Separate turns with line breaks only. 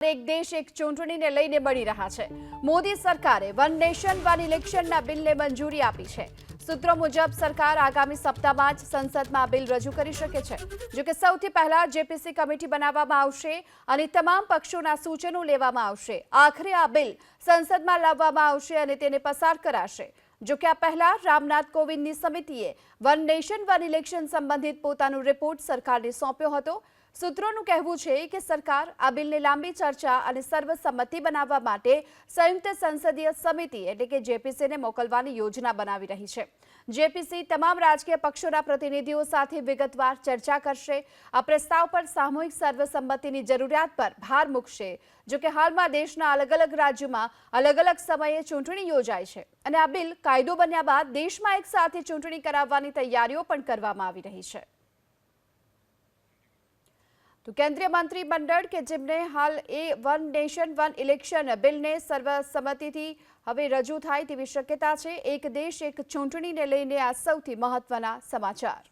એક દેશ એક ચૂંટણીને લઈને બની રહ્યા છે। મોદી સરકારે વન નેશન વન ઇલેક્શનના બિલને મંજૂરી આપી છે। સૂત્રો મુજબ સરકાર આગામી સપ્તાહમાં જ સંસદમાં બિલ રજૂ કરી શકે છે। જો કે સૌથી પહેલા જેપીસી કમિટી બનાવવામાં આવશે અને તમામ પક્ષોના સૂચનો લેવામાં આવશે। આખરે આ બિલ સંસદમાં લાવવામાં આવશે અને તેને પસાર કરાશે। જો કે આ પહેલા રામનાથ કોવિંદની સમિતિએ વન નેશન વન ઇલેક્શન સંબંધિત પોતાનો રિપોર્ટ સરકારને સોંપ્યો હતો। સૂત્રોનું કહેવું છે કે સરકાર આ બિલને લાંબી ચર્ચા અને સર્વસંમતિ બનાવવા માટે સંયુક્ત સંસદીય સમિતિ એટલે કે જેપીસીને મોકલવાની યોજના બનાવી રહી છે। જેપીસી તમામ રાજકીય પક્ષોના પ્રતિનિધિઓ સાથે વિગતવાર ચર્ચા કરશે। આ પ્રસ્તાવ પર સામૂહિક સર્વસંમતિની જરૂરિયાત પર ભાર મૂકશે। જો કે હાલમાં દેશના અલગ અલગ રાજ્યોમાં અલગ અલગ સમયે ચૂંટણી યોજાય છે અને આ બિલ કાયદો બન્યા બાદ દેશમાં એક સાથે ચૂંટણી કરાવવાની તૈયારીઓ પણ કરવામાં આવી રહી છે। તો કેન્દ્રીય મંત્રીમંડળ કે જેમને હાલ એ વન નેશન વન ઇલેક્શન બિલને સર્વસંમતિથી હવે રજૂ થાય તેવી શક્યતા છે। એક દેશ એક ચૂંટણીને લઈને આ સૌથી મહત્વના સમાચાર।